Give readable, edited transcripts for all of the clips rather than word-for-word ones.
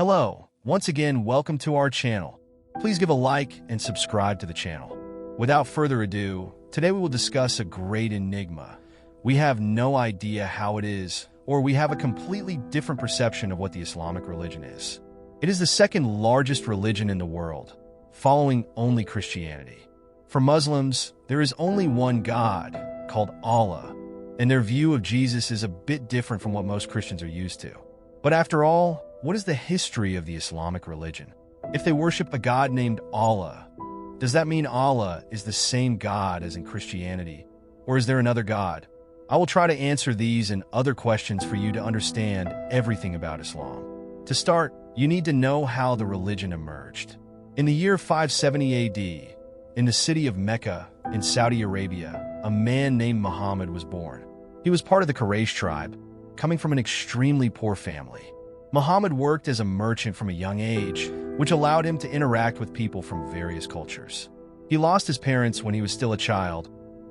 Hello, once again, welcome to our channel. Please give a like and subscribe to the channel. Without further ado, today we will discuss a great enigma. We have no idea how it is, or we have a completely different perception of what the Islamic religion is. It is the second largest religion in the world, following only Christianity. For Muslims, there is only one God, called Allah, and their view of Jesus is a bit different from what most Christians are used to. But after all, what is the history of the Islamic religion? If they worship a God named Allah, does that mean Allah is the same God as in Christianity? Or is there another God? I will try to answer these and other questions for you to understand everything about Islam. To start, you need to know how the religion emerged. In the year 570 AD, in the city of Mecca, in Saudi Arabia, a man named Muhammad was born. He was part of the Quraysh tribe, coming from an extremely poor family. Muhammad worked as a merchant from a young age, which allowed him to interact with people from various cultures. He lost his parents when he was still a child,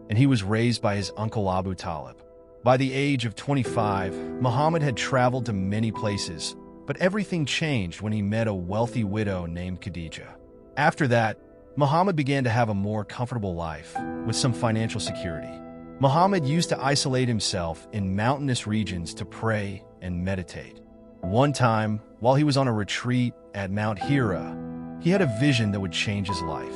and he was raised by his uncle Abu Talib. By the age of 25, Muhammad had traveled to many places, but everything changed when he met a wealthy widow named Khadija. After that, Muhammad began to have a more comfortable life, with some financial security. Muhammad used to isolate himself in mountainous regions to pray and meditate. One time, while he was on a retreat at Mount Hira, he had a vision that would change his life.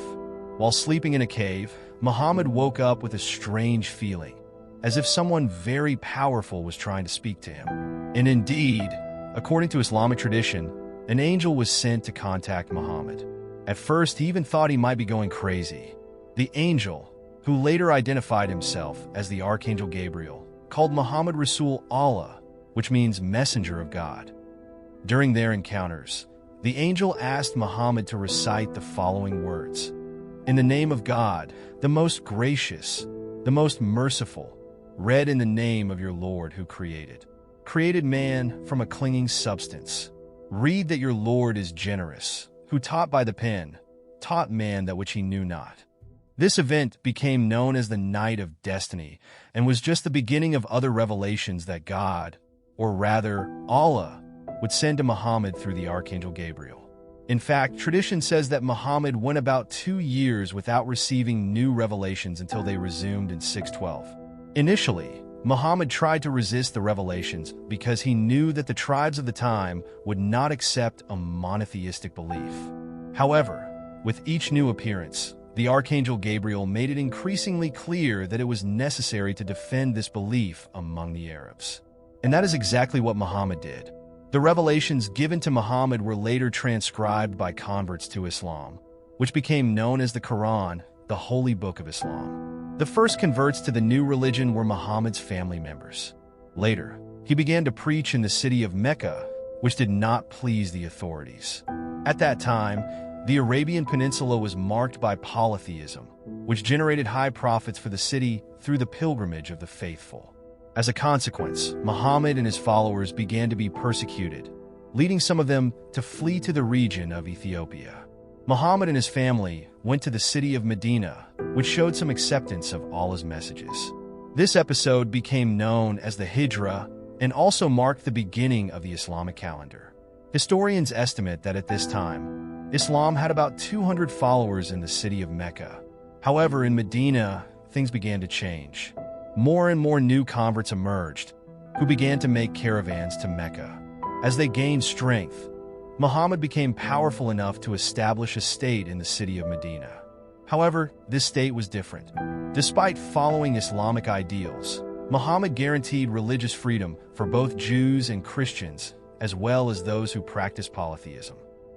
While sleeping in a cave, Muhammad woke up with a strange feeling, as if someone very powerful was trying to speak to him. And indeed, according to Islamic tradition, an angel was sent to contact Muhammad. At first, he even thought he might be going crazy. The angel, who later identified himself as the Archangel Gabriel, called Muhammad Rasul Allah, which means messenger of God. During their encounters, the angel asked Muhammad to recite the following words: "In the name of God, the most gracious, the most merciful, read in the name of your Lord who created man from a clinging substance. Read that your Lord is generous, who taught by the pen, taught man that which he knew not." This event became known as the Night of Destiny and was just the beginning of other revelations that God, or rather Allah, would send to Muhammad through the Archangel Gabriel. In fact, tradition says that Muhammad went about 2 years without receiving new revelations until they resumed in 612. Initially, Muhammad tried to resist the revelations because he knew that the tribes of the time would not accept a monotheistic belief. However, with each new appearance, the Archangel Gabriel made it increasingly clear that it was necessary to defend this belief among the Arabs. And that is exactly what Muhammad did. The revelations given to Muhammad were later transcribed by converts to Islam, which became known as the Quran, the holy book of Islam. The first converts to the new religion were Muhammad's family members. Later, he began to preach in the city of Mecca, which did not please the authorities. At that time, the Arabian Peninsula was marked by polytheism, which generated high profits for the city through the pilgrimage of the faithful. As a consequence, Muhammad and his followers began to be persecuted, leading some of them to flee to the region of Ethiopia. Muhammad and his family went to the city of Medina, which showed some acceptance of Allah's messages. This episode became known as the Hijra and also marked the beginning of the Islamic calendar. Historians estimate that at this time, Islam had about 200 followers in the city of Mecca. However, in Medina, things began to change. More and more new converts emerged, who began to make caravans to Mecca. As they gained strength, Muhammad became powerful enough to establish a state in the city of Medina. However, this state was different. Despite following Islamic ideals, Muhammad guaranteed religious freedom for both Jews and Christians, as well as those who practice polytheism.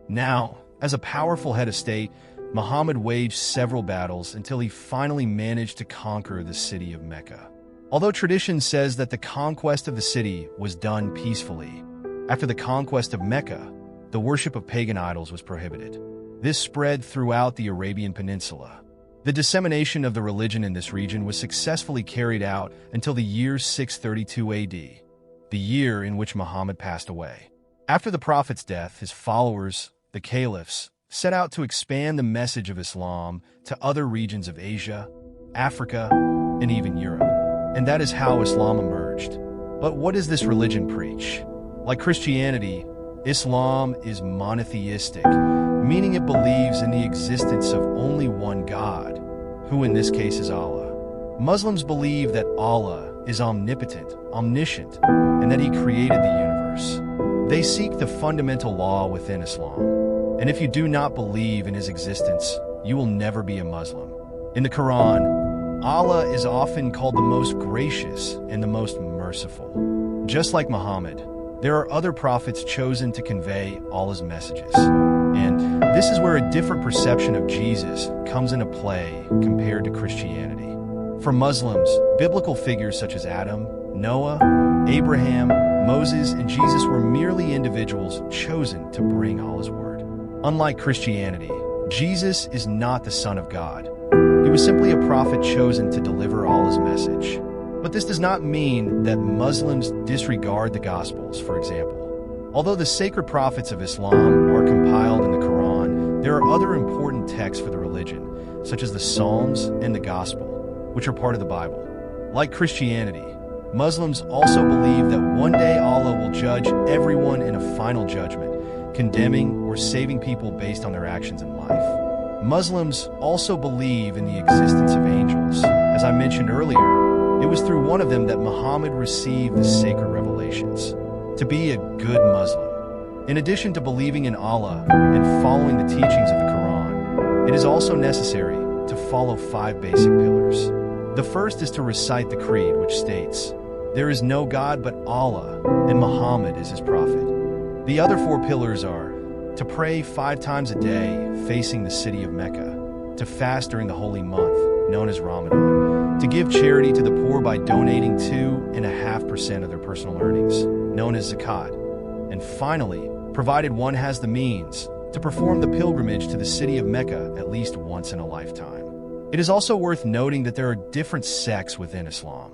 Now, as a powerful head of state, Muhammad waged several battles until he finally managed to conquer the city of Mecca. Although tradition says that the conquest of the city was done peacefully, after the conquest of Mecca, the worship of pagan idols was prohibited. This spread throughout the Arabian Peninsula. The dissemination of the religion in this region was successfully carried out until the year 632 AD, the year in which Muhammad passed away. After the Prophet's death, his followers, the caliphs, set out to expand the message of Islam to other regions of Asia, Africa, and even Europe. And that is how Islam emerged. But what does this religion preach? Like Christianity, Islam is monotheistic, meaning it believes in the existence of only one God, who in this case is Allah. Muslims believe that Allah is omnipotent, omniscient, and that He created the universe. They seek the fundamental law within Islam, and if you do not believe in His existence, you will never be a Muslim. In the Quran, Allah is often called the most gracious and the most merciful. Just like Muhammad, there are other prophets chosen to convey Allah's messages. And this is where a different perception of Jesus comes into play compared to Christianity. For Muslims, biblical figures such as Adam, Noah, Abraham, Moses, and Jesus were merely individuals chosen to bring Allah's word. Unlike Christianity, Jesus is not the Son of God. He was simply a prophet chosen to deliver Allah's message. But this does not mean that Muslims disregard the Gospels, for example. Although the sacred prophets of Islam are compiled in the Quran, there are other important texts for the religion, such as the Psalms and the Gospel, which are part of the Bible. Like Christianity, Muslims also believe that one day Allah will judge everyone in a final judgment, condemning or saving people based on their actions in life. Muslims also believe in the existence of angels. As I mentioned earlier, it was through one of them that Muhammad received the sacred revelations. To be a good Muslim, in addition to believing in Allah and following the teachings of the Quran, it is also necessary to follow 5 basic pillars. The first is to recite the creed, which states, "There is no God but Allah, and Muhammad is His prophet." The other 4 pillars are to pray 5 times a day facing the city of Mecca, to fast during the holy month, known as Ramadan, to give charity to the poor by donating 2.5% of their personal earnings, known as zakat, and finally, provided one has the means, to perform the pilgrimage to the city of Mecca at least once in a lifetime. It is also worth noting that there are different sects within Islam.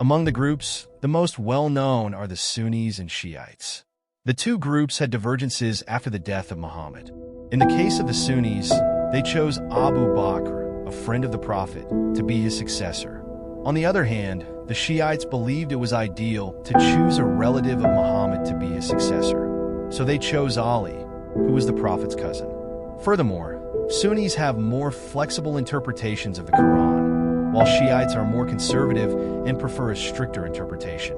Among the groups, the most well-known are the Sunnis and Shiites. The 2 groups had divergences after the death of Muhammad. In the case of the Sunnis, they chose Abu Bakr, a friend of the Prophet, to be his successor. On the other hand, the Shiites believed it was ideal to choose a relative of Muhammad to be his successor, so they chose Ali, who was the Prophet's cousin. Furthermore, Sunnis have more flexible interpretations of the Quran, while Shiites are more conservative and prefer a stricter interpretation.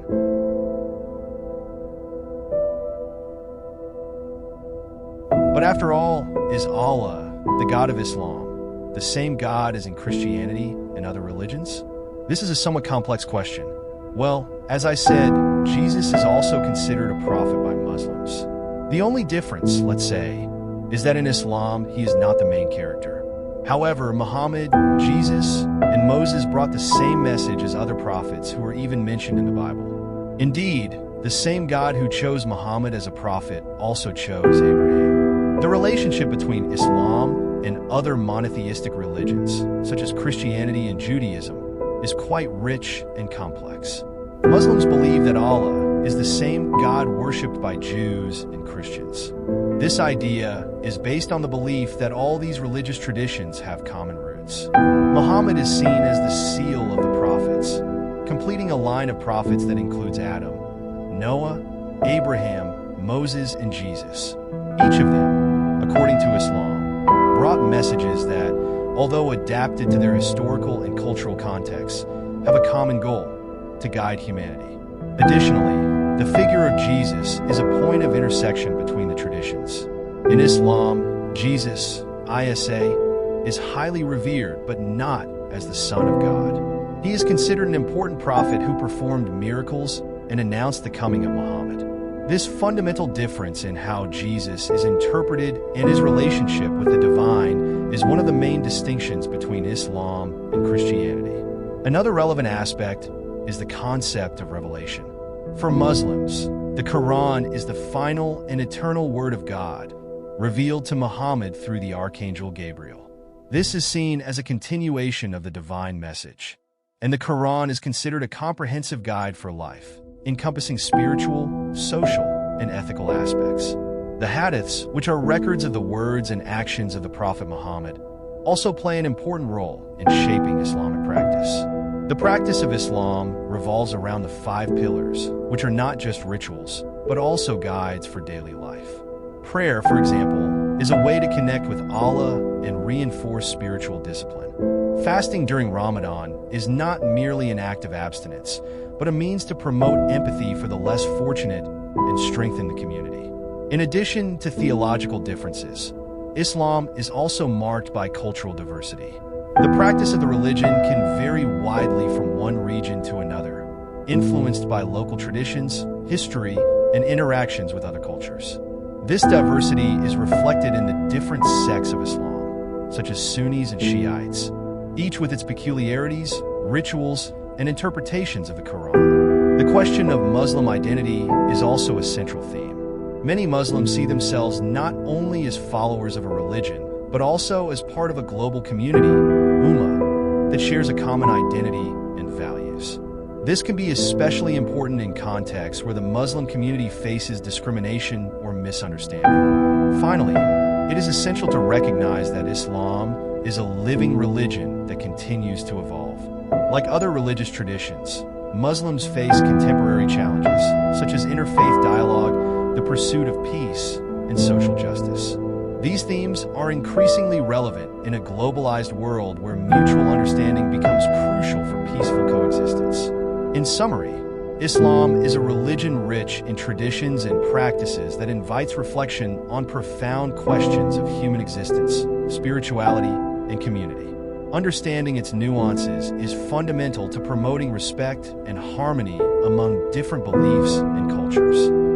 But after all, is Allah, the God of Islam, the same God as in Christianity and other religions? This is a somewhat complex question. Well, as I said, Jesus is also considered a prophet by Muslims. The only difference, let's say, is that in Islam, he is not the main character. However, Muhammad, Jesus, and Moses brought the same message as other prophets who are even mentioned in the Bible. Indeed, the same God who chose Muhammad as a prophet also chose Abraham. The relationship between Islam and other monotheistic religions, such as Christianity and Judaism, is quite rich and complex. Muslims believe that Allah is the same God worshipped by Jews and Christians. This idea is based on the belief that all these religious traditions have common roots. Muhammad is seen as the seal of the prophets, completing a line of prophets that includes Adam, Noah, Abraham, Moses, and Jesus. Each of them, according to Islam, brought messages that, although adapted to their historical and cultural contexts, have a common goal: to guide humanity. Additionally, the figure of Jesus is a point of intersection between the traditions. In Islam, Jesus, Isa, is highly revered, but not as the Son of God. He is considered an important prophet who performed miracles and announced the coming of Muhammad. This fundamental difference in how Jesus is interpreted and his relationship with the divine is one of the main distinctions between Islam and Christianity. Another relevant aspect is the concept of revelation. For Muslims, the Quran is the final and eternal word of God, revealed to Muhammad through the Archangel Gabriel. This is seen as a continuation of the divine message, and the Quran is considered a comprehensive guide for life, encompassing spiritual, social, and ethical aspects. The hadiths, which are records of the words and actions of the Prophet Muhammad, also play an important role in shaping Islamic practice. The practice of Islam revolves around the 5 pillars, which are not just rituals, but also guides for daily life. Prayer, for example, is a way to connect with Allah and reinforce spiritual discipline. Fasting during Ramadan is not merely an act of abstinence, but a means to promote empathy for the less fortunate and strengthen the community. In addition to theological differences, Islam is also marked by cultural diversity. The practice of the religion can vary widely from one region to another, influenced by local traditions, history, and interactions with other cultures. This diversity is reflected in the different sects of Islam, such as Sunnis and Shiites, each with its peculiarities, rituals, and interpretations of the Quran. The question of Muslim identity is also a central theme. Many Muslims see themselves not only as followers of a religion, but also as part of a global community, Ummah, that shares a common identity and values. This can be especially important in contexts where the Muslim community faces discrimination or misunderstanding. Finally, it is essential to recognize that Islam is a living religion that continues to evolve. Like other religious traditions, Muslims face contemporary challenges, such as interfaith dialogue, the pursuit of peace, and social justice. These themes are increasingly relevant in a globalized world where mutual understanding becomes crucial for peaceful coexistence. In summary, Islam is a religion rich in traditions and practices that invites reflection on profound questions of human existence, spirituality, and community. Understanding its nuances is fundamental to promoting respect and harmony among different beliefs and cultures.